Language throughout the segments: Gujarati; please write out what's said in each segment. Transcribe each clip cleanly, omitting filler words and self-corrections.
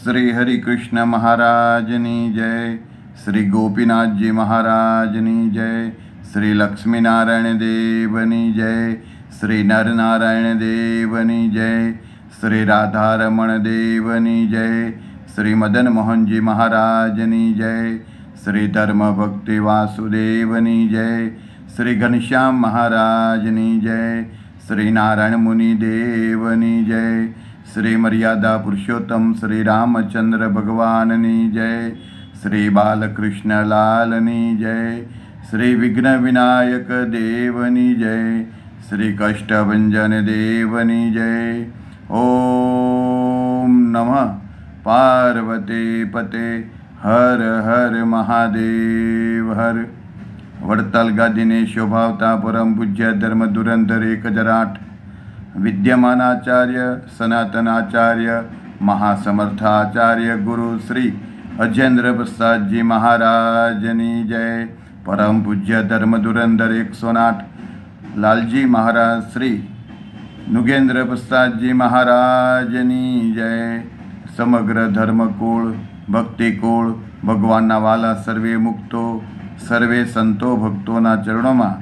શ્રી હરિકૃષ્ણ મહારાજની જય, શ્રી ગોપીનાથજી મહારાજની જય, શ્રી લક્ષ્મીનારાયણ દેવની જય, શ્રી નરનારાયણ દેવની જય, શ્રી રાધારમણ દેવની જય, શ્રી મદન મોહનજી મહારાજની જય, શ્રી ધર્મ ભક્તિ વાસુદેવની જય, શ્રી ઘનશ્યામ મહારાજની જય, શ્રી નારાયણ મુનિ દેવની જય, શ્રી મર્યાદા પુરુષોત્તમ શ્રી રામચંદ્ર ભગવાનની જય, શ્રી બાલકૃષ્ણ લાલની જય, શ્રી વિઘ્ન વિનાયક દેવની જય, શ્રી કષ્ટભંજન દેવની જય. ઓમ નમઃ પાર્વતી પતે હર હર મહાદેવ હર. વડતાલ ગાદીને શોભાવતા પરમ પૂજ્ય ધર્મ ધુરંધર 1008 વિદ્યમાન આચાર્ય સનાતન આચાર્ય મહાસમર્થ આચાર્ય ગુરુ શ્રી અજેન્દ્ર પ્રસાદજી મહારાજની જય. પરમ પૂજ્ય ધર્મ ધુરંધર 108 લાલજી મહારાજ શ્રી નુગેન્દ્ર પ્રસાદજી મહારાજની જય. સમગ્ર ધર્મકુળ ભક્તિકુળ ભગવાનના વાલા સર્વે મુક્તો સર્વે સંતો ભક્તોના ચરણોમાં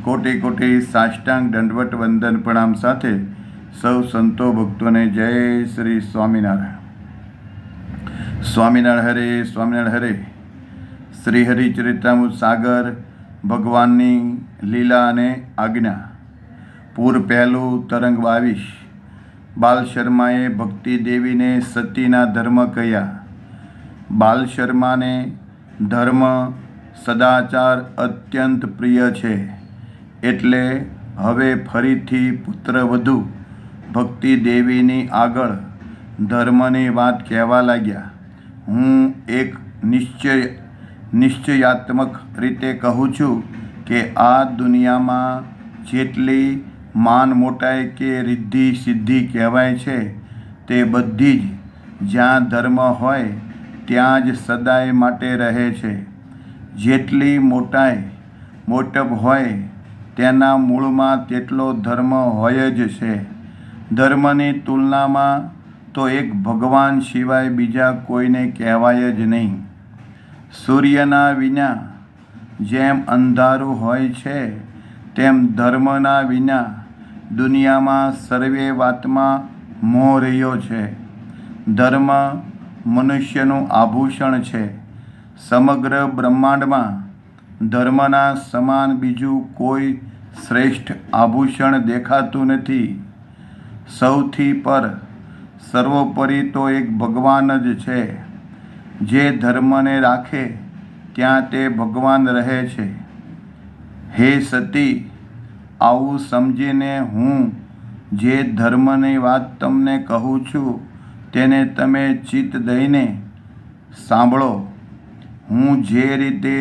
કોટી કોટી સાષ્ટાંગ દંડવટ વંદન પ્રણામ સાથે સૌ સંતો ભક્તોને જય શ્રી સ્વામિનારાયણ. સ્વામિનારાયણ હરે, સ્વામિનારાયણ હરે. શ્રી હરિચરિત્રામૃત સાગર ભગવાનની લીલા અને આજ્ઞા. પૂર પહેલું તરંગ 22. બાલ શર્માએ ભક્તિ દેવીને સતીના ધર્મ કહ્યા. બાલ શર્માને ધર્મ સદાચાર અત્યંત પ્રિય છે, એટલે હવે ફરીથી પુત્રવધુ ભક્તિ દેવીની આગળ ધર્મની વાત કહેવા લાગ્યા. હું એક નિશ્ચયાત્મક રીતે કહું છું કે આ દુનિયામાં જેટલી માન મોટાઈ કે રિદ્ધિ સિદ્ધિ કહેવાય છે તે બધી જ જ્યાં ધર્મ હોય ત્યાં જ સદાય માટે રહે છે. જેટલી મોટાઈ મોટપ હોય તેના મૂળમાં તેટલો ધર્મ હોય જ છે. ધર્મની તુલનામાં તો એક ભગવાન સિવાય બીજા કોઈને કહેવાય જ નહીં. સૂર્યના વિના જેમ અંધારું હોય છે તેમ ધર્મના વિના દુનિયામાં સર્વે વાતમાં મોહ રહ્યો છે. ધર્મ મનુષ્યનું આભૂષણ છે. સમગ્ર બ્રહ્માંડમાં ધર્મના સમાન બીજું કોઈ શ્રેષ્ઠ આભૂષણ દેખાતું નથી. સૌથી પર સર્વોપરી તો એક ભગવાન જ છે. જે ધર્મને રાખે ત્યાં તે ભગવાન રહે છે. હે સતી, આવું સમજીને હું જે ધર્મની વાત તમને કહું છું તેને તમે ચિત્ત દઈને સાંભળો. હું જે રીતે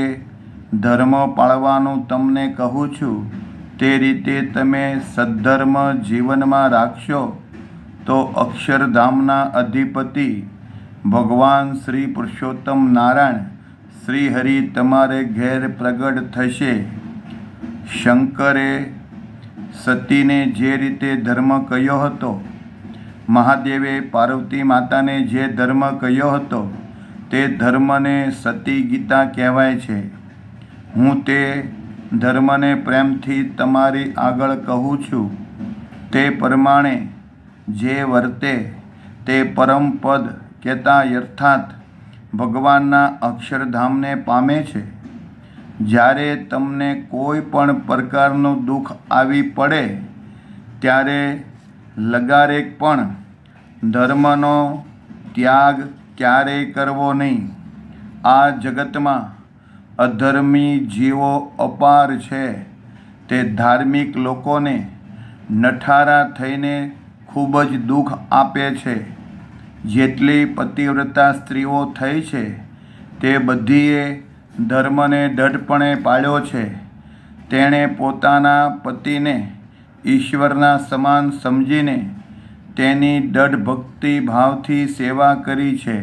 ધર્મ પાળવાનું તમને કહું છું તે રીતે તમે સદ્ધર્મ જીવનમાં રાખશો તો અક્ષરધામના અધિપતિ ભગવાન શ્રી પુરુષોત્તમ નારાયણ શ્રી હરિ તમારે ઘેર પ્રગટ થશે. શંકરે સતીને જે રીતે ધર્મ કહ્યો હતો, મહાદેવે પાર્વતી માતાને જે ધર્મ કહ્યો હતો તે ધર્મને સતી ગીતા કહેવાય છે. હું તે ધર્મને પ્રેમથી તમારી આગળ કહું છું. તે પ્રમાણે જે વર્તે તે પરમ પદ કહેતા અર્થાત ભગવાનના અક્ષરધામને પામે છે. જ્યારે તમને કોઈ પણ પ્રકારનું દુઃખ આવી પડે ત્યારે લગારેક પણ ધર્મનો ત્યાગ ક્યારેય કરવો નહીં. આ જગતમાં અધર્મી જીવો અપાર છે. તે ધાર્મિક લોકોને નઠારા થઈને ખૂબ જ દુઃખ આપે છે. જેટલી પતિવ્રતા સ્ત્રીઓ થઈ છે તે બધીએ ધર્મને દઢપણે પાળ્યો છે. તેણે પોતાના પતિને ઈશ્વરના સમાન સમજીને તેની દઢ ભક્તિ ભાવથી સેવા કરી છે.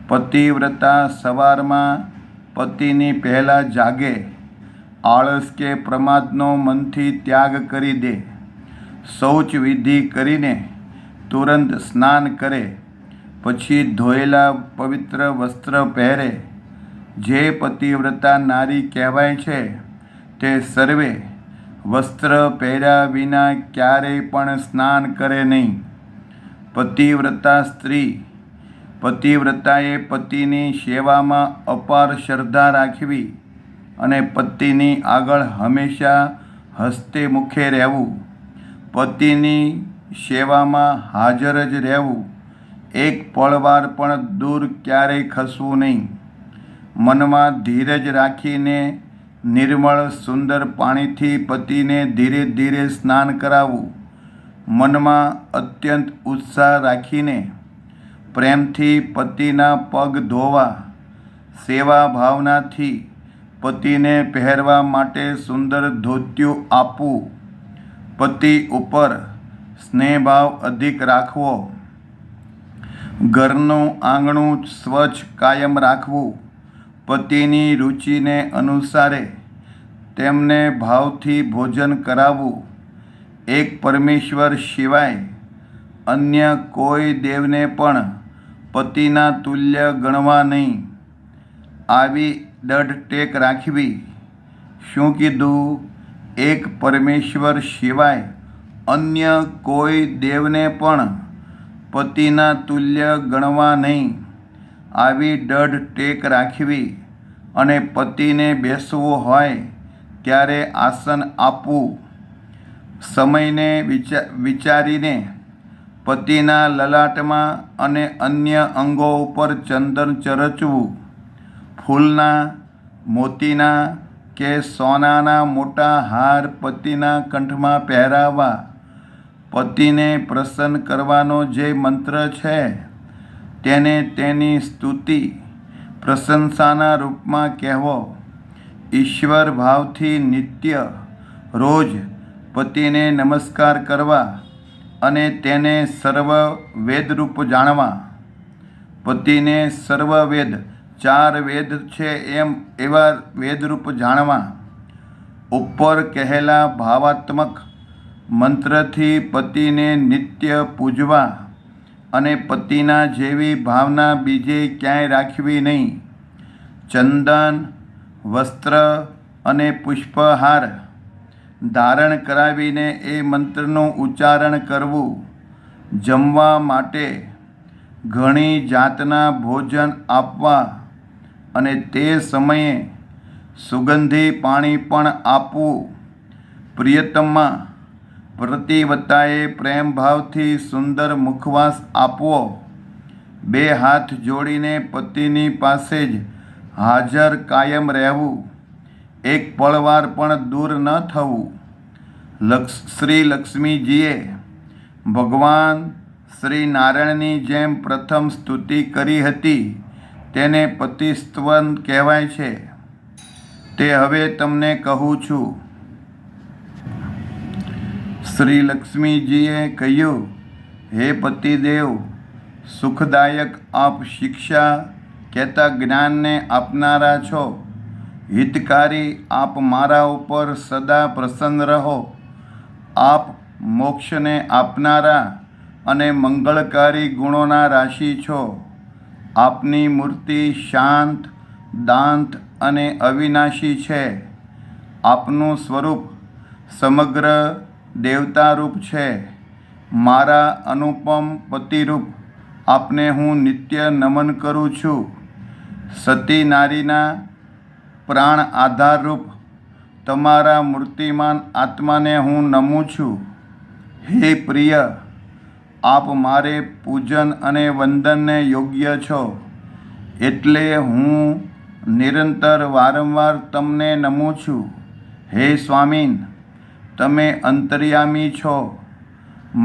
પતિવ્રતા સવારમાં પતિની પહેલાં જાગે, આળસ કે પ્રમાદનો મનથી ત્યાગ કરી દે, શૌચ વિધિ કરીને તુરંત સ્નાન કરે, પછી ધોયેલા પવિત્ર વસ્ત્ર પહેરે. જે પતિવ્રતા નારી કહેવાય છે તે સર્વે વસ્ત્ર પહેર્યા વિના ક્યારેય પણ સ્નાન કરે નહીં. પતિવ્રતા સ્ત્રી. પતિવ્રતાએ પતિની સેવામાં અપાર શ્રદ્ધા રાખવી અને પતિની આગળ હંમેશા હસ્તે મુખે રહેવું. પતિની સેવામાં હાજર જ રહેવું. એક પળવાર પણ દૂર ક્યારેય ખસવું નહીં. મનમાં ધીરજ રાખીને નિર્મળ સુંદર પાણીથી પતિને ધીરે ધીરે સ્નાન કરાવવું. મનમાં અત્યંત ઉત્સાહ રાખીને પ્રેમથી પતિના પગ ધોવા. સેવા ભાવનાથી પતિને પહેરવા માટે સુંદર ધોતિયું આપવું. પતિ ઉપર સ્નેહભાવ અધિક રાખવો. ઘરનું આંગણું સ્વચ્છ કાયમ રાખવું. પતિની રુચિને અનુસારે તેમને ભાવથી ભોજન કરાવવું. એક પરમેશ્વર સિવાય અન્ય કોઈ દેવને પણ પતિના તુલ્ય ગણવા નહીં. આવી દઢ ટેક રાખવી. શું કીધું? એક પરમેશ્વર સિવાય અન્ય કોઈ દેવને પણ પતિના તુલ્ય ગણવા નહીં. આવી દઢ ટેક રાખવી અને પતિને બેસવું હોય ત્યારે આસન આપવું. સમયને વિચારીને પતિના લલાટમાં અને અન્ય અંગો ઉપર ચંદન ચરચવું. ફૂલના, મોતીના કે સોનાના મોટા હાર પતિના કંઠમાં પહેરાવવા. પતિને પ્રસન્ન કરવાનો જે મંત્ર છે તેને તેની સ્તુતિ પ્રશંસાના રૂપમાં કહેવો. ઈશ્વર ભાવથી નિત્ય રોજ પતિને નમસ્કાર કરવા અને તેને સર્વ વેદરૂપ જાણવા. પતિને સર્વ વેદ, 4 વેદ છે એવા વેદરૂપ જાણવા. ઉપર કહેલા ભાવાત્મક મંત્રથી પતિને નિત્ય પૂજવા અને પતિના જેવી ભાવના બીજે ક્યાંય રાખવી નહીં. ચંદન, વસ્ત્ર અને પુષ્પહાર ધારણ કરાવીને એ મંત્રનું ઉચ્ચારણ કરવું. જમવા માટે ઘણી જાતના ભોજન આપવા અને તે સમયે સુગંધી પાણી પણ આપવું. પ્રિયતમા, પતિવ્રતાએ પ્રેમભાવથી સુંદર મુખવાસ આપવો. 2 હાથ જોડીને પતિની પાસે જ હાજર કાયમ રહેવું. એક પળવાર પણ દૂર ન થવું. શ્રી લક્ષ્મીજીએ ભગવાન શ્રી નારાયણની જેમ પ્રથમ સ્તુતિ કરી હતી તેને પતિસ્તવન કહેવાય છે. તે હવે તમને કહું છું. શ્રી લક્ષ્મીજીએ કહ્યું, હે પતિદેવ, સુખદાયક આપ શિક્ષા કહેતા જ્ઞાનને આપનારા છો. હિતકારી આપ મારા ઉપર સદા પ્રસન્ન રહો. આપ મોક્ષને આપનારા અને મંગળકારી ગુણોના રાશિ છો. આપની મૂર્તિ શાંત, દાંત અને અવિનાશી છે. આપનું સ્વરૂપ સમગ્ર દેવતારૂપ છે. મારા અનુપમ પતિરૂપ આપને હું નિત્ય નમન કરું છું. સતી નારીના પ્રાણ આધારરૂપ તમારા મૂર્તિમાન આત્માને હું નમું છું. હે પ્રિય, આપ મારે પૂજન અને વંદનને યોગ્ય છો. એટલે હું નિરંતર વારંવાર તમને નમું છું. હે સ્વામીન, તમે અંતર્યામી છો.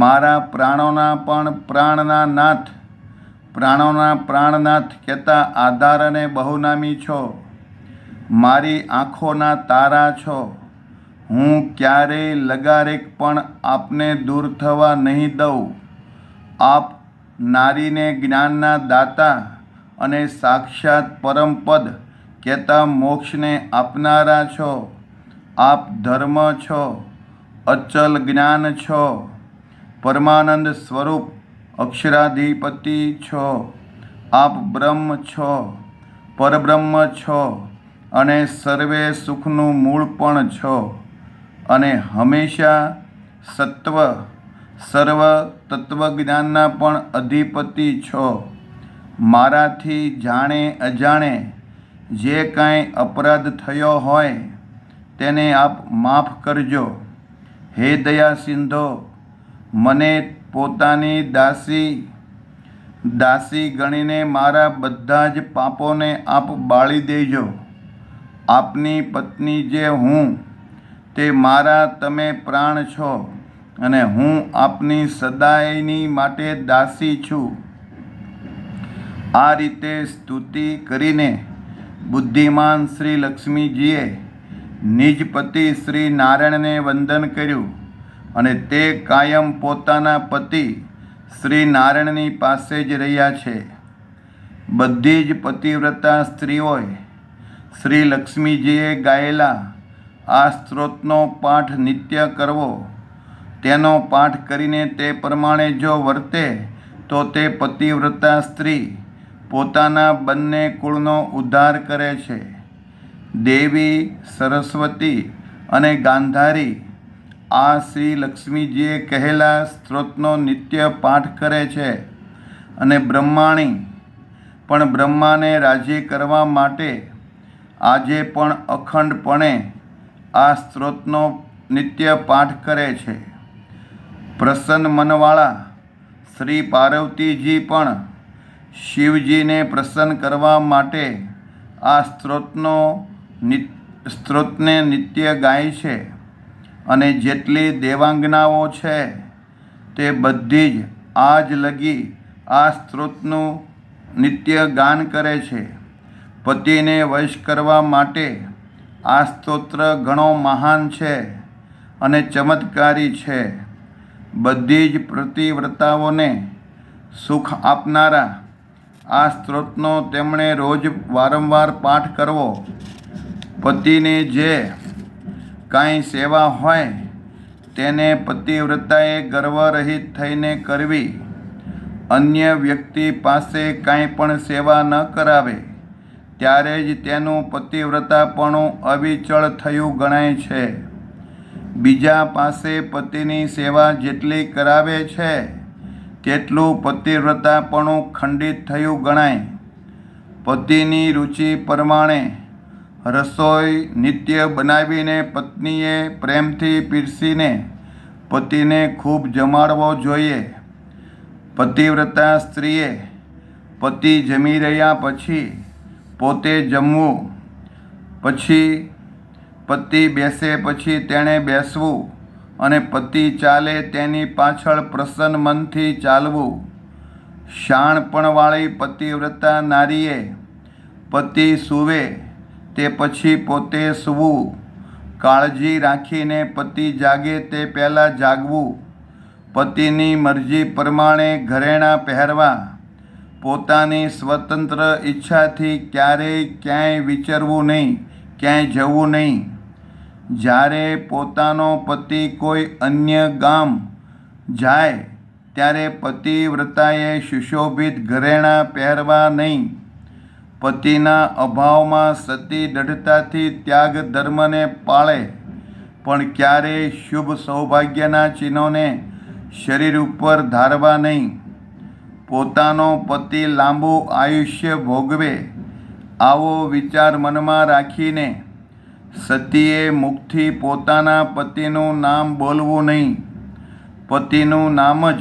મારા પ્રાણોના પણ પ્રાણના નાથ, પ્રાણોના પ્રાણનાથ કહેતા આધાર અને બહુનામી છો. મારી આંખોના તારા છો. હું ક્યારેય લગારેક પણ આપને દૂર થવા નહીં દઉં. આપ નારીને જ્ઞાનના દાતા અને સાક્ષાત પરમપદ કહેતા મોક્ષને આપનારા છો. આપ ધર્મ છો, અચલ જ્ઞાન છો, પરમાનંદ સ્વરૂપ, અક્ષરાધિપતિ છો, આપ બ્રહ્મ છો, પરબ્રહ્મ છો અને સર્વે સુખનું મૂળ પણ છો અને હંમેશા સત્વ સર્વ તત્વજ્ઞાનના પણ અધિપતિ છો. મારાથી જાણે અજાણે જે કાંઈ અપરાધ થયો હોય તેને આપ માફ કરજો. હે દયા સિંધો, મને પોતાની દાસી ગણીને મારા બધા જ પાપોને આપ બાળી દેજો. આપની પત્ની જે હું તે મારા તમે પ્રાણ છો અને હું આપની સદાયની માટે દાસી છું. આ રીતે સ્તુતિ કરીને બુદ્ધિમાન શ્રી લક્ષ્મીજીએ નિજ પતિ શ્રી નારાયણને વંદન કર્યું અને તે કાયમ પોતાના પતિ શ્રી નારાયણની પાસે જ રહ્યા છે. બધી જ પતિવ્રતા સ્ત્રીઓએ શ્રી લક્ષ્મીજીએ ગાયેલા આ સ્ત્રોતનો પાઠ નિત્ય કરવો. તેનો પાઠ કરીને તે પ્રમાણે જો વર્તે તો તે પતિવ્રતા સ્ત્રી પોતાના બંને કુળનો ઉદ્ધાર કરે છે. દેવી, સરસ્વતી અને ગાંધારી આ શ્રી લક્ષ્મીજીએ કહેલા સ્ત્રોતનો નિત્ય પાઠ કરે છે અને બ્રહ્માણી પણ બ્રહ્માને રાજી કરવા માટે આજે પણ અખંડપણે આ સ્ત્રોતનો નિત્ય પાઠ કરે છે. પ્રસન્ન મનવાળા શ્રી પાર્વતીજી પણ શિવજીને પ્રસન્ન કરવા માટે આ સ્ત્રોતને નિત્ય ગાય છે અને જેટલી દેવાંગનાઓ છે તે બધી જ આજ લગી આ સ્ત્રોતનું નિત્ય ગાન કરે છે. પતિને વશ કરવા માટે આ સ્તોત્ર ઘણો મહાન છે અને ચમત્કારી છે. બધી જ પતિવ્રતાઓને સુખ આપનારા આ સ્ત્રોતનો તેમણે રોજ વારંવાર પાઠ કરવો. પતિને જે કાંઈ સેવા હોય તેને પતિવ્રતાએ ગર્વરહિત થઈને કરવી. અન્ય વ્યક્તિ પાસે કાંઈ પણ સેવા ન કરાવે ત્યારે જ તેનું પતિવ્રતાપણું અવિચળ થયું ગણાય છે. બીજા પાસે પતિની સેવા જેટલી કરાવે છે તેટલું પતિવ્રતાપણું ખંડિત થયું ગણાય. પતિની રુચિ પ્રમાણે રસોઈ નિત્ય બનાવીને પત્નીએ પ્રેમથી પીરસીને પતિને ખૂબ જમાડવો જોઈએ. પતિવ્રતા સ્ત્રીએ પતિ જમી રહ્યા પછી પોતે જમવું, પછી પતિ બેસે પછી તેણે બેસવું અને પતિ ચાલે તેની પાછળ પ્રસન્ન મનથી ચાલવું. શાણપણવાળી પતિવ્રતા નારીએ પતિ સૂવે તે પછી પોતે સૂવું. કાળજી રાખીને પતિ જાગે તે પહેલાં જાગવું. પતિની મરજી પ્રમાણે ઘરેણાં પહેરવા. પોતાની સ્વતંત્ર ઈચ્છાથી ક્યારેય ક્યાંય વિચરવું નહીં, ક્યાંય જવું નહીં. જ્યારે પોતાનો પતિ કોઈ અન્ય ગામ જાય ત્યારે પતિવ્રતાએ સુશોભિત ઘરેણાં પહેરવા નહીં. પતિના અભાવમાં સતી દૃઢતાથી ત્યાગ ધર્મને પાળે પણ ક્યારેય શુભ સૌભાગ્યના ચિહ્નોને શરીર ઉપર ધારવા નહીં. પોતાનો પતિ લાંબુ આયુષ્ય ભોગવે આવો વિચાર મનમાં રાખીને સતીએ મુખથી પોતાના પતિનું નામ બોલવું નહીં. પતિનું નામ જ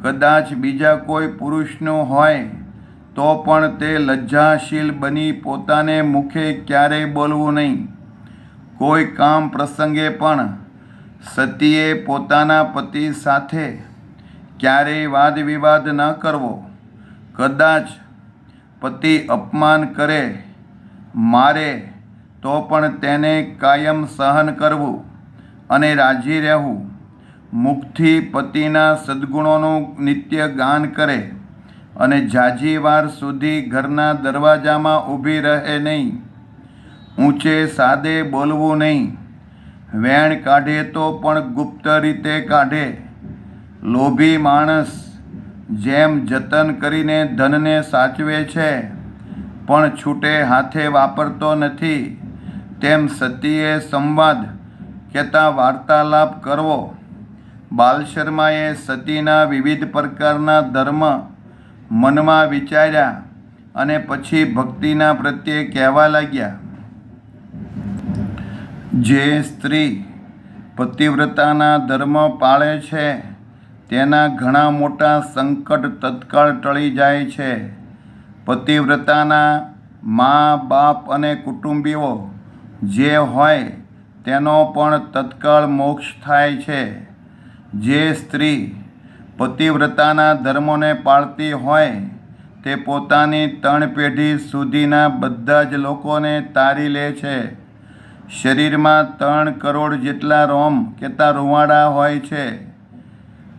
કદાચ બીજા કોઈ પુરુષનું હોય તો પણ તે લજ્જાશીલ બની પોતાને મુખે ક્યારેય બોલવું નહીં. કોઈ કામ પ્રસંગે પણ સતીએ પોતાના પતિ સાથે ક્યારેય વાદ વિવાદ ન કરવો. કદાચ પતિ અપમાન કરે, મારે તો પણ તેને કાયમ સહન કરવું અને રાજી રહેવું. મુખથી પતિના સદ્ગુણોનું નિત્ય ગાન કરે અને ઝાઝી વાર સુધી ઘરના દરવાજામાં ઊભી રહે નહીં. ઊંચે સાદે બોલવું નહીં. વેણ કાઢે તો પણ ગુપ્ત રીતે કાઢે. લોભી માણસ જેમ જતન કરીને ધનને સાચવે છે પણ છૂટે હાથે વાપરતો નથી, તેમ સતીએ સંવાદ કહેતા વાર્તાલાપ કરવો. બાલશર્માએ સતીના વિવિધ પ્રકારના ધર્મ મનમાં વિચાર્યા અને પછી ભક્તિના પ્રત્યે કહેવા લાગ્યા. જે સ્ત્રી પતિવ્રતાના ધર્મ પાળે છે તેના ઘણા મોટા સંકટ તત્કાળ ટળી જાય છે. પતિવ્રતાના મા બાપ અને કુટુંબીઓ જે હોય તેનો પણ તત્કાળ મોક્ષ થાય છે. જે સ્ત્રી પતિવ્રતાના ધર્મોને પાળતી હોય તે પોતાની 3 પેઢી સુધીના બધા જ લોકોને તારી લે છે. શરીરમાં 3 કરોડ જેટલા રોમ કહેતા રૂંવાડા હોય છે.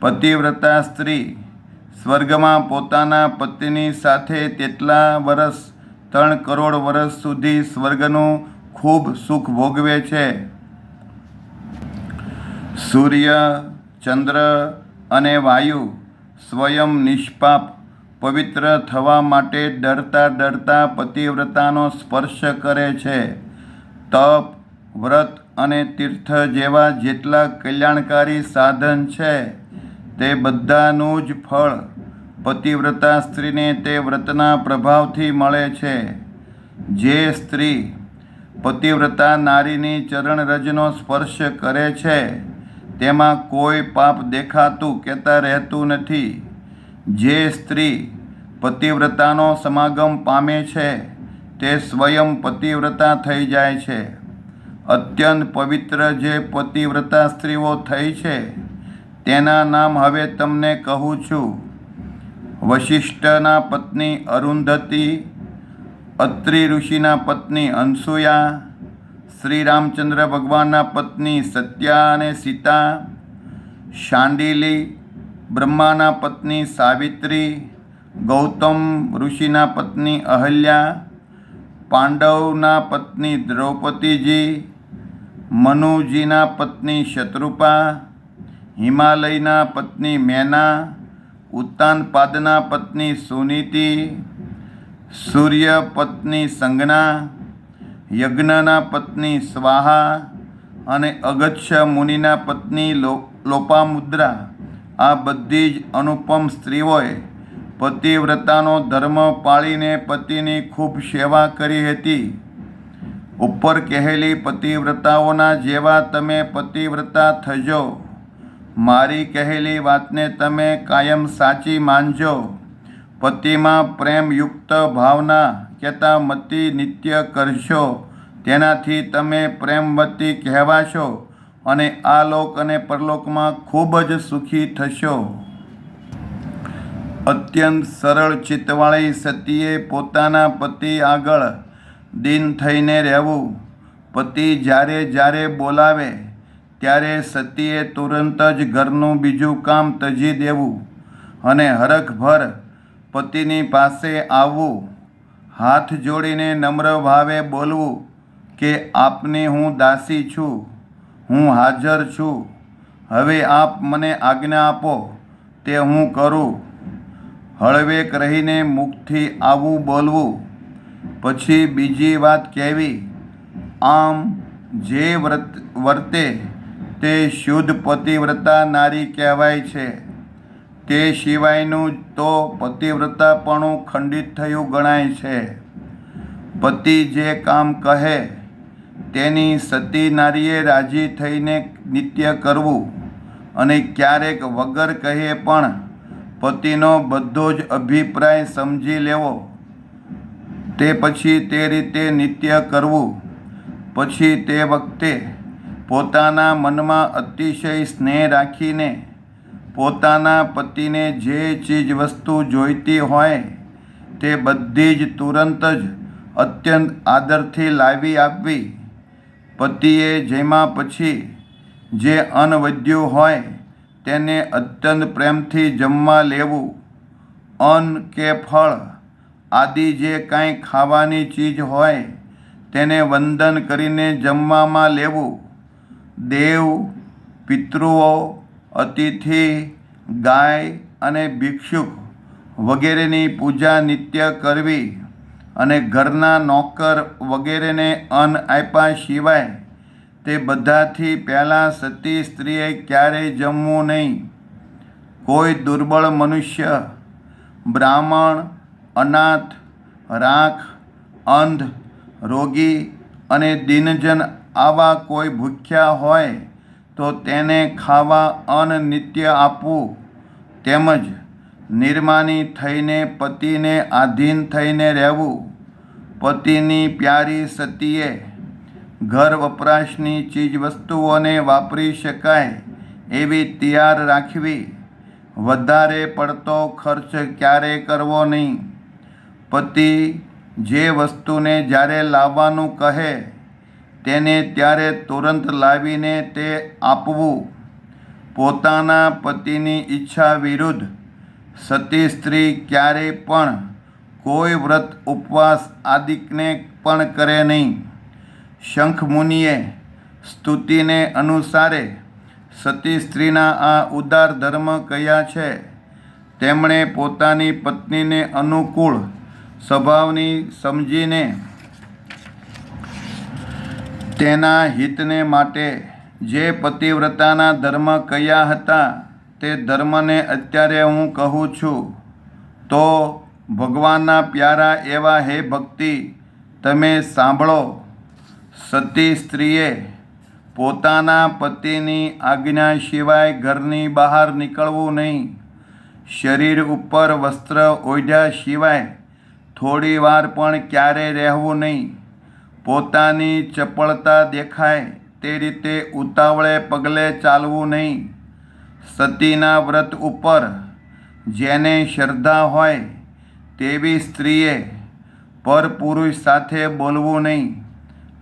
પતિવ્રતા સ્ત્રી સ્વર્ગમાં પોતાના પતિની સાથે તેટલા વર્ષ 3 કરોડ વર્ષ સુધી સ્વર્ગનું ખૂબ સુખ ભોગવે છે. સૂર્ય, ચંદ્ર અને વાયુ સ્વયં નિષ્પાપ પવિત્ર થવા માટે ડરતા ડરતા પતિવ્રતાનો સ્પર્શ કરે છે. તપ, વ્રત અને તીર્થ જેવા જેટલા કલ્યાણકારી સાધન છે તે બધાનું જ ફળ પતિવ્રતા સ્ત્રીને તે વ્રતના પ્રભાવથી મળે છે. જે સ્ત્રી પતિવ્રતા નારીની ચરણરજનો સ્પર્શ કરે છે તેમાં કોઈ પાપ દેખાતું કહેતા રહેતું નથી. જે સ્ત્રી પતિવ્રતાનો સમાગમ પામે છે તે સ્વયં પતિવ્રતા થઈ જાય છે. અત્યંત પવિત્ર જે પતિવ્રતા સ્ત્રીઓ થઈ છે તેના નામ હવે તમને કહું છું. વશિષ્ઠના પત્ની અરુંધતી, અત્રિ ઋષિના પત્ની અનસૂયા, શ્રી રામચંદ્ર ભગવાનના પત્ની સત્યા અને સીતા, શાંડિલી બ્રહ્માના પત્ની સાવિત્રી, ગૌતમ ઋષિના પત્ની અહલ્યા, પાંડવના પત્ની દ્રૌપદીજી, મનુજીના પત્ની શત્રુપા, હિમાલયના પત્ની મેના, ઉત્તાનપાદના પત્ની સુનીતિ, સૂર્ય પત્ની સંજ્ઞા, યજ્ઞના પત્ની સ્વાહા અને અગસ્ત્ય મુનિના પત્ની લોપામુદ્રા. આ બધી જ અનુપમ સ્ત્રીઓએ પતિવ્રતાનો ધર્મ પાળીને પતિની ખૂબ સેવા કરી હતી. ઉપર કહેલી પતિવ્રતાઓના જેવા તમે પતિવ્રતા થજો. મારી કહેલી વાતને તમે કાયમ સાચી માનજો. પતિમાં પ્રેમયુક્ત ભાવના કહેતા મતિ નિત્ય કરશો. તેનાથી તમે પ્રેમવતી કહેવાશો અને આ લોક અને પરલોકમાં ખૂબ જ સુખી થશો. અત્યંત સરળ ચિત્તવાળી સતીએ પોતાના પતિ આગળ દીન થઈને રહેવું. પતિ જ્યારે જ્યારે બોલાવે ત્યારે સતીએ તુરંત જ ઘરનું બીજું કામ તજી દેવું અને હરખભર પતિની પાસે આવવું. હાથ જોડીને નમ્ર ભાવે બોલવું કે આપની હું દાસી છું, હું હાજર છું, હવે આપ મને આજ્ઞા આપો તે હું કરું. હળવેક રહીને મુખથી આવું બોલવું. પછી બીજી વાત કહેવી. આમ જે વર્તે તે શુદ્ધ પતિવ્રતા નારી કહેવાય છે. તે સિવાયનું તો પતિવ્રતાપણું ખંડિત થયું ગણાય છે. પતિ જે કામ કહે તેની સતી નારીએ રાજી થઈને નિત્ય કરવું અને ક્યારેક વગર કહે પણ પતિનો બધો જ અભિપ્રાય સમજી લેવો. તે પછી તે રીતે નિત્ય કરવું. પછી તે વખતે પોતાના મનમાં અતિશય સ્નેહ રાખીને પોતાના પતિને જે ચીજ વસ્તુ જોઈતી હોય તે બધી જ તુરંત જ અત્યંત આદરથી લાવી આપવી. પતિએ જેમાં પછી જે અન્ન વધ્યું હોય તેને અત્યંત પ્રેમથી જમવા લેવું. અન્ન કે ફળ આદિ જે કાંઈ ખાવાની ચીજ હોય તેને વંદન કરીને જમવામાં લેવું. દેવ, પિતૃઓ, અતિથિ, ગાય અને ભિક્ષુક વગેરેની પૂજા નિત્ય કરવી અને ઘરના નોકર વગેરેને અન્ન આપ્યા સિવાય તે બધાથી પહેલાં સતી સ્ત્રીએ ક્યારેય જમવું નહીં. કોઈ દુર્બળ મનુષ્ય, બ્રાહ્મણ, અનાથ, રાખ, અંધ, રોગી અને દીનજન આવા કોઈ ભૂખ્યા હોય તો તેને ખાવા અન્ન નિત્ય આપવું. તેમજ નિર્માની થઈને પતિને આધીન થઈને રહેવું. પતિની પ્યારી સતીએ ઘર વપરાશની ચીજવસ્તુઓને વાપરી શકાય એવી તૈયાર રાખવી. વધારે પડતો ખર્ચ ક્યારેય કરવો નહીં. પતિ જે વસ્તુને જ્યારે લાવવાનું કહે તેને ત્યારે તુરંત લાવીને તે આપવું. પોતાના પતિની ઈચ્છા વિરુદ્ધ સતી સ્ત્રી ક્યારેય પણ કોઈ વ્રત ઉપવાસ આદિકને પણ કરે નહીં. શંખમુનિએ સ્તુતિને અનુસારે સતી સ્ત્રીના આ ઉદાર ધર્મ કયા છે. તેમણે પોતાની પત્નીને અનુકૂળ સ્વભાવની સમજીને તેના હિતને માટે જે પતિવ્રતાના ધર્મ કયા હતા તે ધર્મને અત્યારે હું કહું છું. તો ભગવાનના પ્યારા એવા હે ભક્તિ, તમે સાંભળો. સતી સ્ત્રીએ પોતાના પતિની આજ્ઞા સિવાય ઘરની બહાર નીકળવું નહીં. શરીર ઉપર વસ્ત્ર ઓઢ્યા સિવાય થોડી વાર પણ ક્યારેય રહેવું નહીં. પોતાની ચપળતા દેખાય તે રીતે ઉતાવળે પગલે ચાલવું નહીં. સતીના વ્રત ઉપર જેને શ્રદ્ધા હોય તેવી સ્ત્રીએ પરપુરુષ સાથે બોલવું નહીં.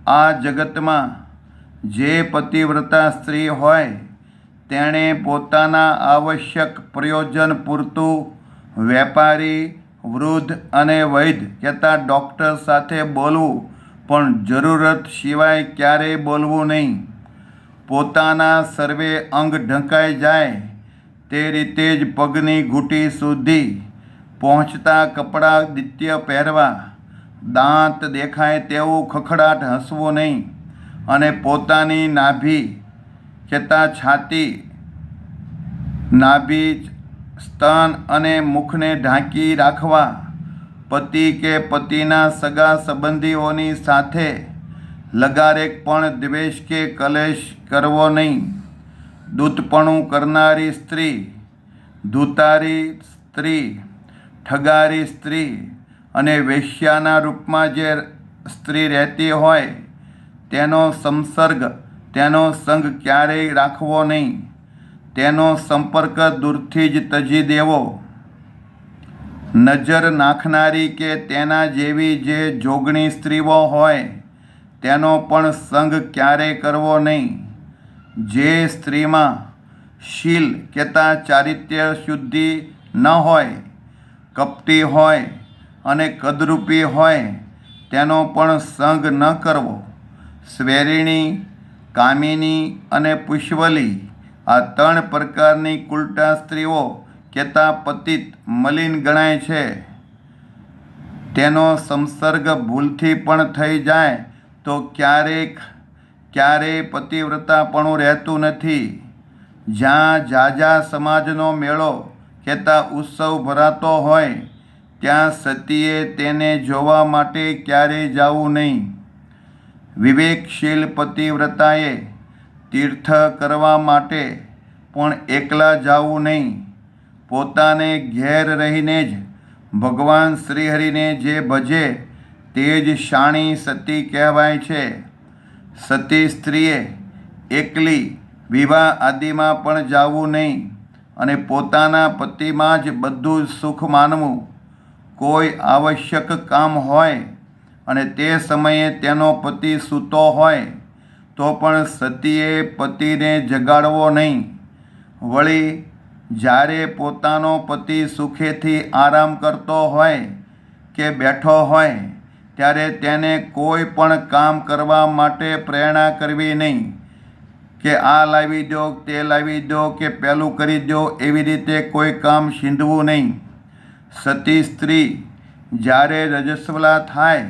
આ જગતમાં જે પતિવ્રતા સ્ત્રી હોય તેણે પોતાના આવશ્યક પ્રયોજન પૂરતું વેપારી, વૃદ્ધ અને વૈદ્ય કહેતા ડૉક્ટર સાથે બોલવું, પણ જરૂરત સિવાય ક્યારેય બોલવું નહીં. પોતાના સર્વે અંગ ઢંકાઈ જાય તે રીતે જ પગની ઘૂંટી સુધી પહોંચતા કપડાં નિત્ય પહેરવા. દાંત દેખાય તેવું ખખડાટ હસવું નહીં. અને પોતાની નાભી કહેતા છાતી, નાભી, સ્તન અને મુખને ઢાંકી રાખવા. પતિ કે પતિના સગા સંબંધીઓની સાથે લગારેક પણ દ્વેષ કે કલેશ કરવો નહીં. દૂતપણું કરનારી સ્ત્રી, ધૂતારી સ્ત્રી, ઠગારી સ્ત્રી અને વેશ્યાના રૂપમાં જે સ્ત્રી રહેતી હોય તેનો સંસર્ગ, તેનો સંગ ક્યારેય રાખવો નહીં. તેનો સંપર્ક દૂરથી જ તજી દેવો. નજર નાખનારી કે તેના જેવી જે જોગણી સ્ત્રીઓ હોય તેનો પણ સંગ ક્યારેય કરવો નહીં. જે સ્ત્રીમાં શીલ કહેતા ચારિત્ર્ય શુદ્ધિ ન હોય, કપટી હોય અને કદરૂપી હોય તેનો પણ સંગ ન કરવો. સ્વેરિણી, કામિની અને પુષ્વલી આ 3 પ્રકારની કુલટા સ્ત્રીઓ કહેતા પતિત મલિન ગણાય છે. તેનો સંસર્ગ ભૂલથી પણ થઈ જાય તો ક્યારેય પતિવ્રતાપણું રહેતું નથી. જ્યાં ઝાઝા સમાજનો મેળો કહેતા ઉત્સવ ભરાતો હોય ત્યાં સતીએ તેને જોવા માટે ક્યારેય જવું નહીં. વિવેકશીલ પતિવ્રતાએ તીર્થ કરવા માટે પણ એકલા જવું નહીં. પોતાને ઘેર રહીને જ ભગવાન શ્રીહરિને જે ભજે તે જ શાણી સતી કહેવાય છે. સતી સ્ત્રીએ એકલી વિવાહ આદિમાં પણ જવું નહીં અને પોતાના પતિમાં જ બધું સુખ માનવું. કોઈ આવશ્યક કામ હોય અને તે સમયે તેનો પતિ સૂતો હોય તો પણ સતીએ પતિને જગાડવો નહીં. વળી જ્યારે પોતાનો પતિ સુખેથી આરામ કરતો હોય કે બેઠો હોય ત્યારે તેને કોઈ પણ કામ કરવા માટે પ્રેરણા કરવી નહીં કે આ લાવી દો, તે લાવી દો કે પેલું કરી દો. એવી રીતે કોઈ કામ છીંધવું નહીં. સતી સ્ત્રી જ્યારે રજસ્વલા થાય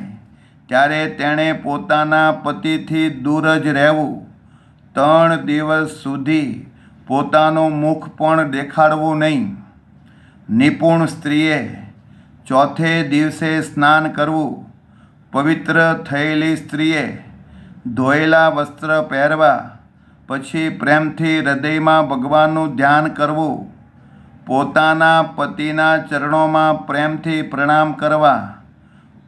ત્યારે તેણે પોતાના પતિથી દૂર જ રહેવું, 3 દિવસ સુધી પોતાનું મુખ પણ દેખાડવું નહીં. નિપુણ સ્ત્રીએ ચોથે દિવસે સ્નાન કરવું. પવિત્ર થયેલી સ્ત્રીએ ધોયેલા વસ્ત્ર પહેરવા. પછી પ્રેમથી હૃદયમાં ભગવાનનું ધ્યાન કરવું. પોતાના પતિના ચરણોમાં પ્રેમથી પ્રણામ કરવા.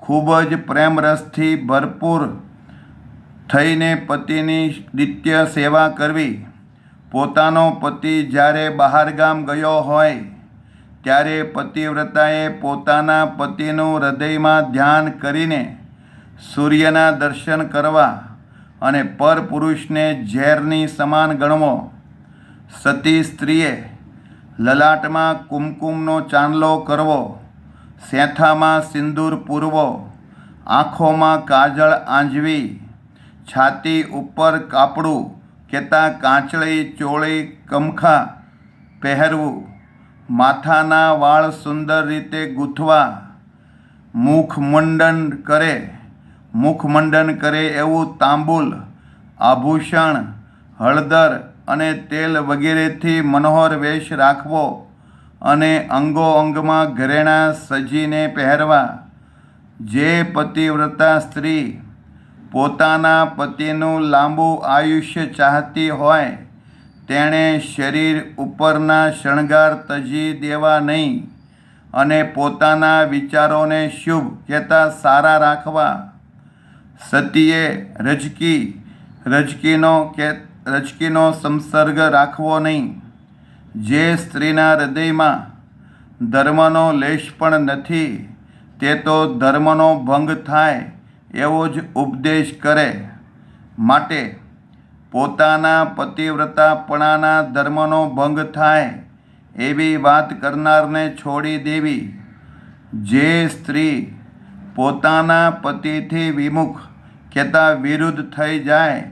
ખૂબ જ પ્રેમરસથી ભરપૂર થઈને પતિની નિત્ય સેવા કરવી. પોતાનો પતિ જ્યારે બહારગામ ગયો હોય ત્યારે પતિવ્રતાએ પોતાના પતિનું હૃદયમાં ધ્યાન કરીને સૂર્યના દર્શન કરવા અને પરપુરુષને ઝેરની સમાન ગણવો. સતી સ્ત્રીએ લલાટમાં કુમકુમનો ચાંદલો કરવો, સેથામાં સિંદૂર પૂરવો, આંખોમાં કાજળ આંજવી, છાતી ઉપર કાપડું કેતા કાંચળી ચોળી કમખા પહેરવું, માથાના વાળ સુંદર રીતે ગૂંથવા, મુખમંડન કરે એવું તાંબુલ, આભૂષણ, હળદર અને તેલ વગેરેથી મનોહર વેશ રાખવો અને અંગો અંગમાં ઘરેણાં સજીને પહેરવા. જે પતિવ્રતા સ્ત્રી પોતાના પતિનું લાંબુ આયુષ્ય ચાહતી હોય તેણે શરીર ઉપરના શણગાર તજી દેવા નહીં અને પોતાના વિચારોને શુભ કહેતા સારા રાખવા. સતીએ રજકીનો સંસર્ગ રાખવો નહીં. જે સ્ત્રીના હૃદયમાં ધર્મનો લેશ પણ નથી તે તો ધર્મનો ભંગ થાય એવો જ ઉપદેશ કરે. માટે પોતાના પતિવ્રતાપણાના ધર્મનો ભંગ થાય એવી વાત કરનારને છોડી દેવી. જે સ્ત્રી પોતાના પતિથી વિમુખ કહેતા વિરુદ્ધ થઈ જાય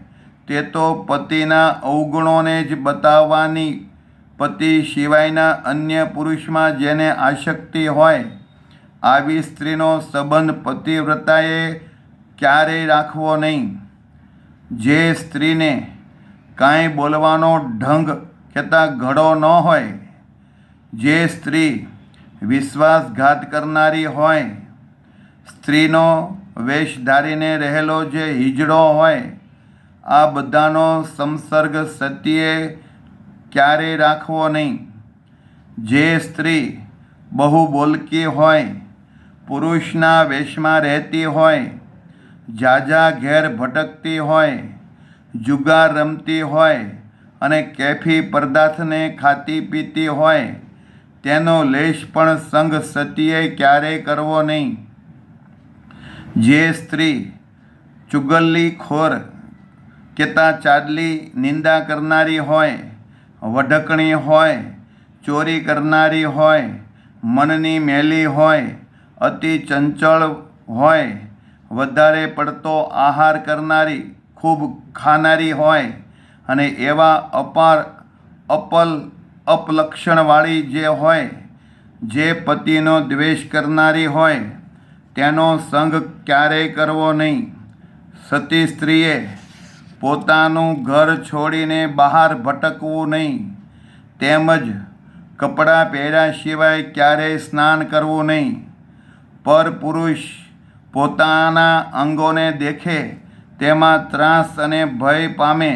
તે તો પતિના અવગુણોને જ બતાવવાની. પતિ સિવાયના અન્ય પુરુષમાં જેને આસક્તિ હોય આવી સ્ત્રીનો સંબંધ પતિવ્રતાએ ક્યારેય રાખવો નહીં. જે સ્ત્રીને કાંઈ બોલવાનો ઢંગ કહેતા ઘડો ન હોય, જે સ્ત્રી વિશ્વાસઘાત કરનારી હોય, સ્ત્રીનો વેશ ધારીને રહેલો જે હિજડો હોય, આ બધાનો સંસર્ગ સતીએ ક્યારેય રાખવો નહીં. જે સ્ત્રી બહુ બોલકી હોય, પુરુષના વેશમાં રહેતી હોય, ઝાઝા ઘેર ભટકતી હોય, જુગાર રમતી હોય અને કેફી પદાર્થને ખાતી પીતી હોય તેનો લેશ પણ સંગ સતીએ ક્યારેય કરવો નહીં. જે સ્ત્રી ચુગલીખોર કહેતા ચાડલી નિંદા કરનારી હોય, વઢકણી હોય, ચોરી કરનારી હોય, મનની મેલી હોય, અતિ ચંચળ હોય, વધારે પડતો આહાર કરનારી, ખૂબ ખાનારી હોય અને એવા અપલક્ષણવાળી જે હોય, જે પતિનો દ્વેષ કરનારી હોય તેનો સંગ ક્યારેય કરવો નહીં. સતી સ્ત્રીએ પોતાનું ઘર છોડીને બહાર ભટકવું નહીં. તેમજ કપડાં પહેર્યા સિવાય ક્યારેય સ્નાન કરવું નહીં. પરપુરુષ પોતાના અંગોને દેખે તેમાં ત્રાસ અને ભય પામે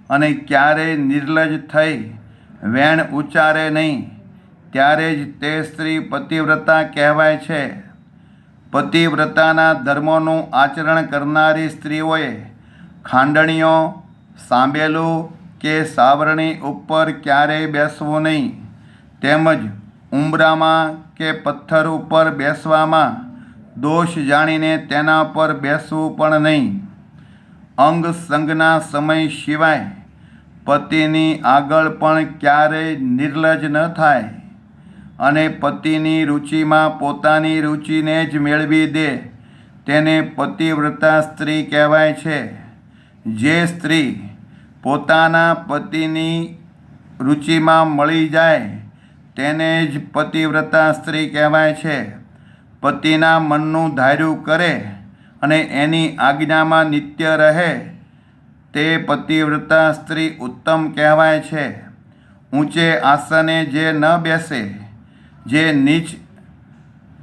અને ક્યારેય નિર્લજ્જ થઈ વેણ ઉચ્ચારે નહીં, ત્યારે જ તે સ્ત્રી પતિવ્રતા કહેવાય છે. પતિવ્રતાના ધર્મોનું આચરણ કરનારી સ્ત્રીઓએ ખાંડણીઓ, સાંભેલું કે સાવરણી ઉપર ક્યારેય બેસવું નહીં. તેમજ ઉંબરામાં કે પથ્થર ઉપર બેસવામાં દોષ જાણીને તેના પર બેસવું પણ નહીં. અંગ સંગના સમય સિવાય પતિની આગળ પણ ક્યારેય નિર્લજ્જ ન થાય અને પતિની રુચિમાં પોતાની રુચિને જ મેળવી દે તેને પતિવ્રતા સ્ત્રી કહેવાય છે. જે સ્ત્રી પોતાના પતિની રુચિમાં મળી જાય તેને જ પતિવ્રતા સ્ત્રી કહેવાય છે. પતિના મનનું ધાર્યું કરે અને એની આજ્ઞામાં નિત્ય રહે તે પતિવ્રતા સ્ત્રી ઉત્તમ કહેવાય છે. ઊંચે આસને જે ન બેસે,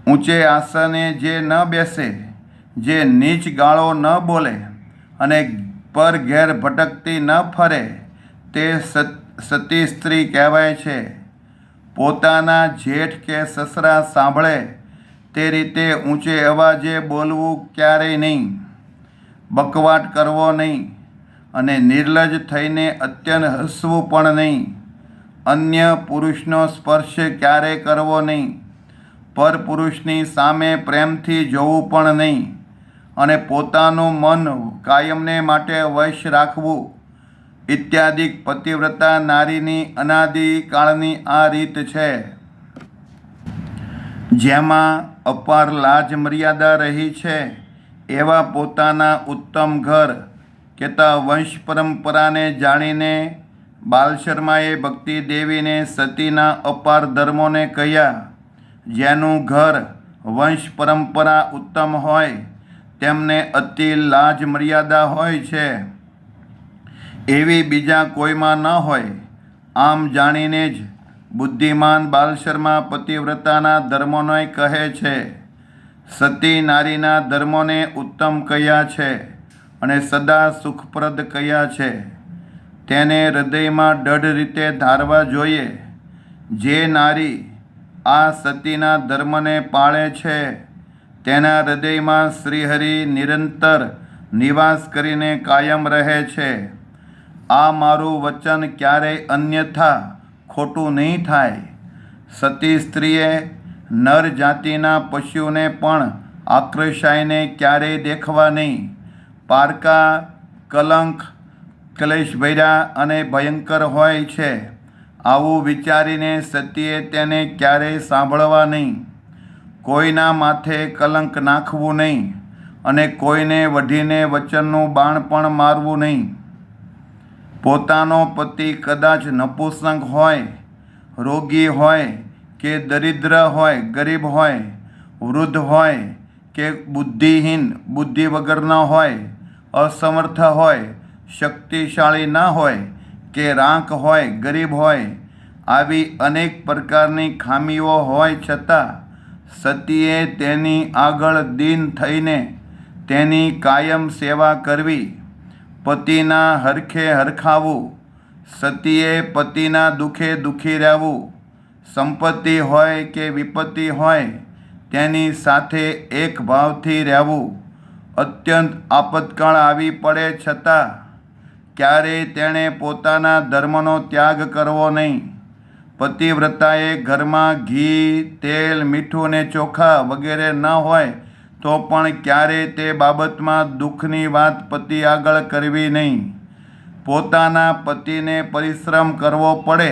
ઊંચે આસને જે ન બેસે, જે નીચ ગાળો ન બોલે અને પર ઘેર ભટકતી ન ફરે તે સતી સ્ત્રી કહેવાય છે. પોતાના જેઠ કે સસરા સાંભળે તે રીતે ઊંચે અવાજે બોલવું ક્યારેય નહીં, બકવાટ કરવો નહીં અને નિર્લજ્જ થઈને અત્યંત હસવું પણ નહીં. અન્ય પુરુષનો સ્પર્શ ક્યારેય કરવો નહીં, પરપુરુષની સામે પ્રેમથી જોવું પણ નહીં અને પોતાનું મન કાયમને માટે વશ રાખવું ઇત્યાદિ પતિવ્રતા નારીની અનાદિકાળની આ રીત છે. જેમાં અપાર લાજ મર્યાદા રહી છે એવા પોતાના ઉત્તમ ઘર કેતા વંશ પરંપરાને જાણીને બાલશર્માએ ભક્તિ દેવીને સતીના અપાર ધર્મોને કહ્યા. જેનું ઘર વંશ પરંપરા ઉત્તમ હોય તેમને અતિ લાજ મર્યાદા હોય છે, એવી બીજા કોઈમાં ન હોય. આમ જાણીને જ બુદ્ધિમાન બાલશર્મા પતિવ્રતાના ધર્મોને કહે છે. સતી નારીના ધર્મોને ઉત્તમ કહ્યા છે અને સદા સુખપ્રદ કહ્યા છે. તેને હૃદયમાં દૃઢ રીતે ધારવા જોઈએ. જે નારી આ સતીના ધર્મને પાળે છે તેના હૃદયમાં શ્રીહરિ નિરંતર નિવાસ કરીને કાયમ રહે છે. આ મારું વચન ક્યારેય અન્યથા ખોટું નહીં થાય. સતી સ્ત્રીએ નર જાતિના પશુને પણ આકર્ષાઈને ક્યારેય દેખવા નહીં. પારકા, કલંક, ક્લેશભર્યા અને ભયંકર હોય છે. આવું વિચારીને સતીએ તેને ક્યારેય સાંભળવા નહીં. કોઈના માથે કલંક નાખવું નહીં અને કોઈને વઢીને વચનનું બાણ પણ મારવું નહીં. પોતાનો પતિ કદાચ નપુંસક હોય, રોગી હોય કે દરિદ્ર હોય, ગરીબ હોય, વૃદ્ધ હોય કે બુદ્ધિહીન, બુદ્ધિ વગરના હોય, અસમર્થ હોય, શક્તિશાળી ન હોય કે રાંક હોય, ગરીબ હોય, આવી અનેક પ્રકારની ખામીઓ હોય છતાં સતીએ તેની આગળ દીન થઈને તેની કાયમ સેવા કરવી, પતિના હરખે હરખાવું. સતીએ પતિના દુઃખે દુઃખી રહેવું. સંપત્તિ હોય કે વિપત્તિ હોય તેની સાથે એક ભાવથી રહેવું. અત્યંત આપતકાળ આવી પડે છતાં ક્યારેય તેણે પોતાના ધર્મનો ત્યાગ કરવો નહીં. પતિવ્રતાએ ઘરમાં ઘી, તેલ, મીઠું ને ચોખા વગેરે ન હોય તો પણ ક્યારેય તે બાબતમાં દુઃખની વાત પતિ આગળ કરવી નહીં. પોતાના પતિને પરિશ્રમ કરવો પડે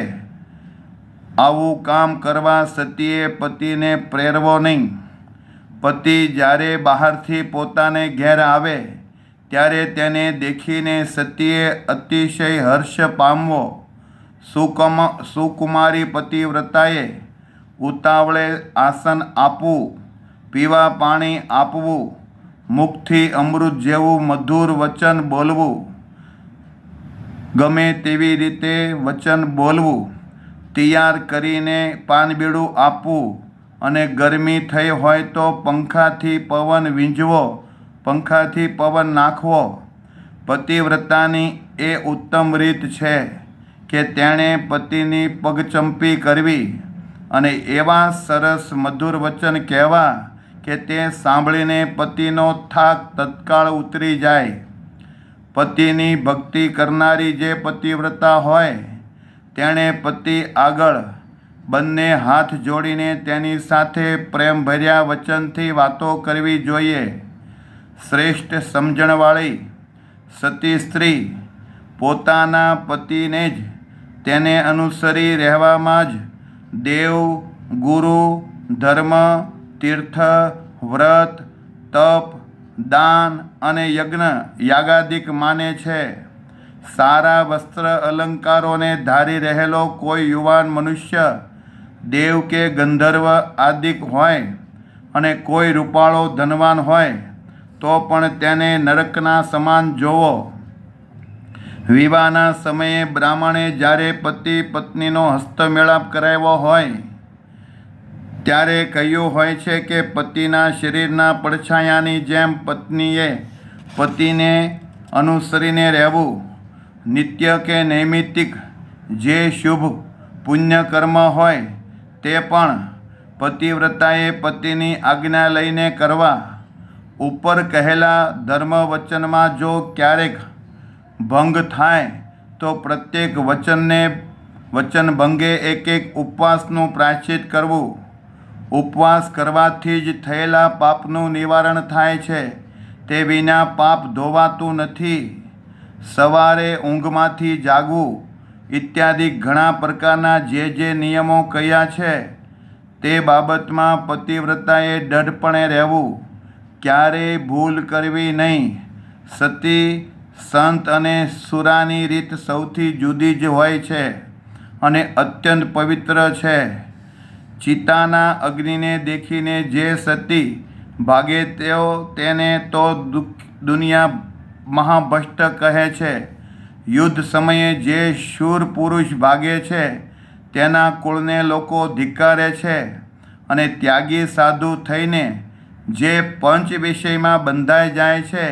આવું કામ કરવા સતીએ પતિને પ્રેરવો નહીં. પતિ જ્યારે બહારથી પોતાને ઘેર આવે ત્યારે તેને દેખીને સતીએ અતિશય હર્ષ પામવો. સુકુમારી પતિવ્રતાએ ઉતાવળે આસન આપવું, પીવા પાણી આપવું, મુખથી અમૃત જેવું મધુર વચન બોલવું, ગમે તેવી રીતે વચન બોલવું, તૈયાર કરીને પાનબીડું આપવું અને ગરમી થઈ હોય તો પંખાથી પવન વીંઝવો, પંખાથી પવન નાખવો. પતિવ્રતાની એ ઉત્તમ રીત છે કે તેણે પતિની પગચંપી કરવી અને એવા સરસ મધુર વચન કહેવા કે તે સાંભળીને પતિનો થાક તત્કાળ ઉતરી જાય. પતિની ભક્તિ કરનારી જે પતિવ્રતા હોય તેણે પતિ આગળ બંને હાથ જોડીને તેની સાથે પ્રેમભર્યા વચનથી વાતો કરવી જોઈએ. શ્રેષ્ઠ સમજણવાળી સતી સ્ત્રી પોતાના પતિને જ તેને અનુસરી રહેવામાં જ દેવ, ગુરુ, ધર્મ, તીર્થ, વ્રત, તપ, દાન અને યજ્ઞ યાગાદિક માને છે. સારા વસ્ત્ર અલંકારોને ધારી રહેલો કોઈ યુવાન મનુષ્ય દેવ કે ગંધર્વ આદિક હોય અને કોઈ રૂપાળો ધનવાન હોય તો પણ તેને નરકના સમાન જોવો. વિવાહના સમયે બ્રાહ્મણે જ્યારે પતિ પત્નીનો હસ્તમેળાપ કરાવ્યો હોય ત્યારે કહ્યું હોય છે કે પતિના શરીરના પડછાયાની જેમ પત્નીએ પતિને અનુસરીને રહેવું. નિત્ય કે નૈમિત્તિક જે શુભ પુણ્ય કર્મ હોય તે પણ પતિવ્રતાએ પતિની આજ્ઞા લઈને કરવા. ઉપર કહેલા ધર્મ વચનમાં જો ક્યારેક ભંગ થાય તો પ્રત્યેક વચન ભંગે એક ઉપવાસનું પ્રાયશ્ચિત કરવું. ઉપવાસ કરવાથી જ થયેલા પાપનું નિવારણ થાય છે, તે વિના પાપ ધોવાતું નથી. સવારે ઊંઘમાંથી જાગવું ઇત્યાદિ ઘણા પ્રકારના જે નિયમો કહ્યા છે તે બાબતમાં પતિવ્રતાએ દૃઢપણે રહેવું. ક્યારેય ભૂલ કરવી નહીં. સતી, સંત અને સુરાની રીત સૌથી જુદી જ હોય છે અને અત્યંત પવિત્ર છે. ચિતાના અગ્નિને દેખીને જે સતી ભાગે તેને તો દુનિયા મહાભ્રષ્ટ કહે છે. યુદ્ધ સમયે જે શૂર પુરુષ ભાગે છે તેના કુળને લોકો ધિક્કારે છે અને ત્યાગી સાધુ થઈને જે પંચ વિષયમાં બંધાઈ જાય છે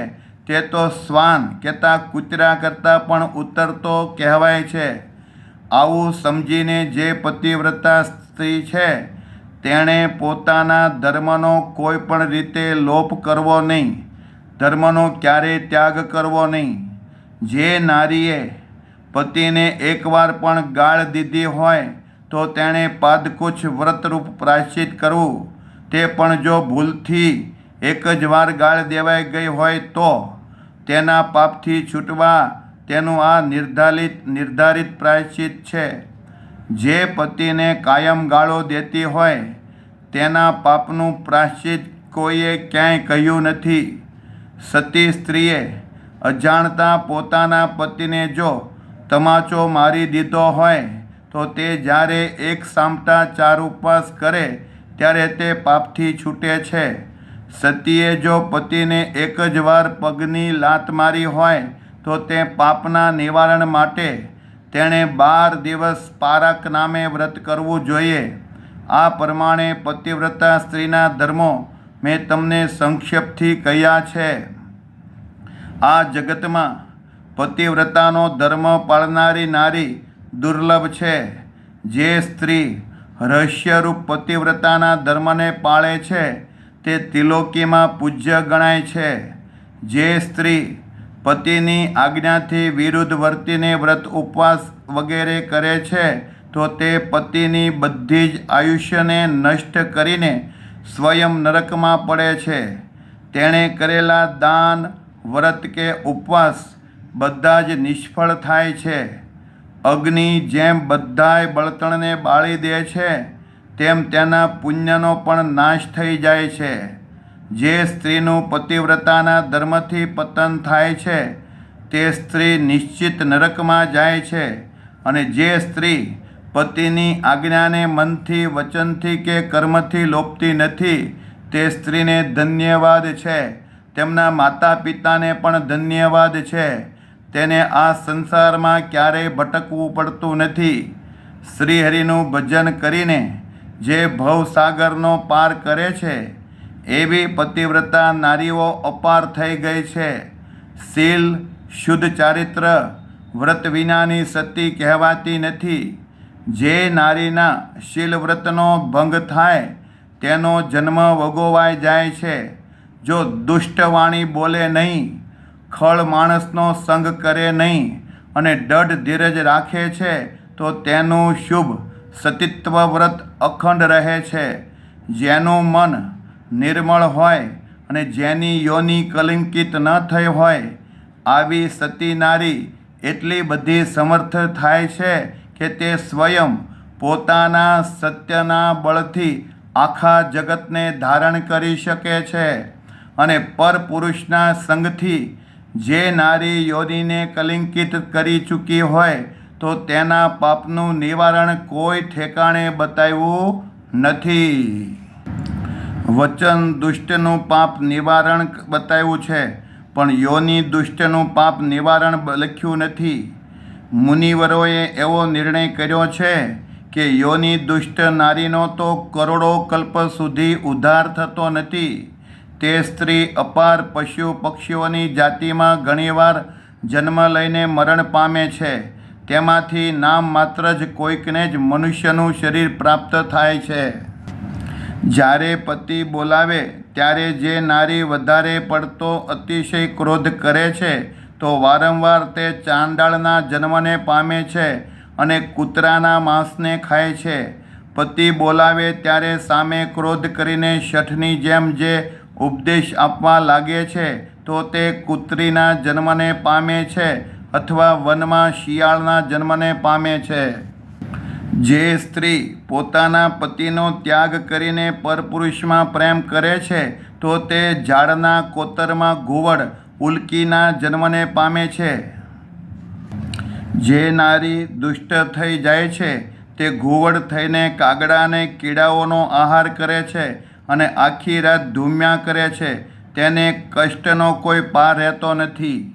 તે તો શ્વાન કેતા કૂતરા કરતાં પણ ઉતરતો કહેવાય છે. આવું સમજીને જે પતિવ્રતા સ્ત્રી છે તેણે પોતાના ધર્મનો કોઈ પણ રીતે લોપ કરવો નહીં. ધર્મનો ક્યારેય ત્યાગ કરવો નહીં. જે નારીએ પતિને એકવાર પણ ગાળ દીધી હોય તો તેણે પાદકુચ વ્રતરૂપ પ્રાયશ્ચિત કરવું. તે પણ જો ભૂલથી એક જ વાર ગાળ દેવાઈ ગઈ હોય તો તેના પાપથી છૂટવા તેનું આ નિર્ધારિત પ્રાયશ્ચિત છે. જે પતિને કાયમ ગાળો દેતી હોય તેના પાપનું પ્રાયશ્ચિત કોઈએ ક્યાંય કહ્યું નથી. સતી સ્ત્રીએ અજાણતા પોતાના પતિને જો તમાચો મારી દીધો હોય તો તે જ્યારે એક સામટા 4 ઉપવાસ કરે ત્યારે તે પાપથી છૂટે છે. સતીએ જો પતિને એક જ વાર પગની લાત મારી હોય તો તે પાપના નિવારણ માટે તેણે 12 દિવસ પારક નામે વ્રત કરવું જોઈએ. આ પ્રમાણે પતિવ્રતા સ્ત્રીના ધર્મો મેં તમને સંક્ષેપથી કહ્યા છે. આ જગતમાં પતિવ્રતાનો ધર્મ પાળનારી નારી દુર્લભ છે. જે સ્ત્રી રહસ્યરૂપ પતિવ્રતાના ધર્મને પાળે છે તે ત્રિલોકીમાં પૂજ્ય ગણાય છે. જે સ્ત્રી પતિની આજ્ઞાથી વિરુદ્ધ વર્તીને વ્રત ઉપવાસ વગેરે કરે છે તો તે પતિની બધી જ આયુષ્યને નષ્ટ કરીને સ્વયં નરકમાં પડે છે. તેણે કરેલા દાન, વ્રત કે ઉપવાસ બધા જ નિષ્ફળ થાય છે. અગ્નિ જેમ બધાય બળતણને બાળી દે છે તેમ તેના પુણ્યનો પણ નાશ થઈ જાય છે. જે સ્ત્રીનું પતિવ્રતાના ધર્મથી પતન થાય છે તે સ્ત્રી નિશ્ચિત નરકમાં જાય છે. અને જે સ્ત્રી પતિની આજ્ઞાને મનથી, વચનથી કે કર્મથી લોપતી નથી તે સ્ત્રીને ધન્યવાદ છે. તેમના માતા પિતાને પણ ધન્યવાદ છે. તેને આ સંસારમાં ક્યારેય ભટકવું પડતું નથી. શ્રીહરિનું ભજન કરીને જે ભવસાગરનો પાર કરે છે એવી પતિવ્રતા નારીઓ અપાર થઈ ગઈ છે. શીલ, શુદ્ધ ચારિત્ર, વ્રત વિનાની સતી કહેવાતી નથી. જે નારીના શીલવ્રતનો ભંગ થાય તેનો જન્મ વગોવાઈ જાય છે. જો દુષ્ટ વાણી બોલે નહીં, ખળ માણસનો સંગ કરે નહીં અને દઢ ધીરજ રાખે છે તો તેનું શુભ સતીત્વ વ્રત અખંડ રહે છે. જેનું મન નિર્મળ હોય અને જેની યોનિ કલંકિત ન થઈ હોય આવી સતી નારી એટલી બધી સમર્થ થાય છે કે તે સ્વયં પોતાના સત્યના બળથી આખા જગતને ધારણ કરી શકે છે. અને પરપુરુષના સંગથી જે નારી યોનિને કલંકિત કરી ચૂકી હોય તો તેના પાપનું નિવારણ કોઈ ઠેકાણે બતાવ્યું નથી. વચન દુષ્ટનું પાપ નિવારણ બતાવ્યું છે, પણ યોનિ દુષ્ટનું પાપ નિવારણ લખ્યું નથી. મુનિવરોએ એવો નિર્ણય કર્યો છે કે યોનિ દુષ્ટ નારીનો તો કરોડો કલ્પ સુધી ઉદ્ધાર થતો નથી. તે સ્ત્રી અપાર પશુ પક્ષીઓની જાતિમાં ઘણીવાર જન્મ લઈને મરણ પામે છે. તેમાંથી નામ માત્ર જ કોઈકને જ મનુષ્યનું શરીર પ્રાપ્ત થાય છે. જ્યારે પતિ બોલાવે ત્યારે જે નારી વધારે પડતો અતિશય ક્રોધ કરે છે તો વારંવાર તે ચાંડાળના જન્મને પામે છે અને કૂતરાના માંસને ખાય છે. પતિ બોલાવે ત્યારે સામે ક્રોધ કરીને શઠની જેમ જે ઉપદેશ આપવા લાગે છે તો તે કૂતરીના જન્મને પામે છે અથવા વનમાં શિયાળના જન્મને પામે છે. જે સ્ત્રી પોતાના પતિનો ત્યાગ કરીને પરપુરુષમાં પ્રેમ કરે છે તો તે ઝાડના કોતરમાં ઘુવડ ઉલ્કીના જન્મને પામે છે. જે નારી દુષ્ટ થઈ જાય છે તે ઘુવડ થઈને કાગડા અને કીડાઓનો આહાર કરે છે અને આખી રાત ધૂમ્યા કરે છે. તેને કષ્ટનો કોઈ પાર રહેતો નથી.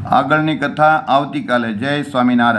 આગળની કથા આવતીકાલે. જય સ્વામિનારાયણ.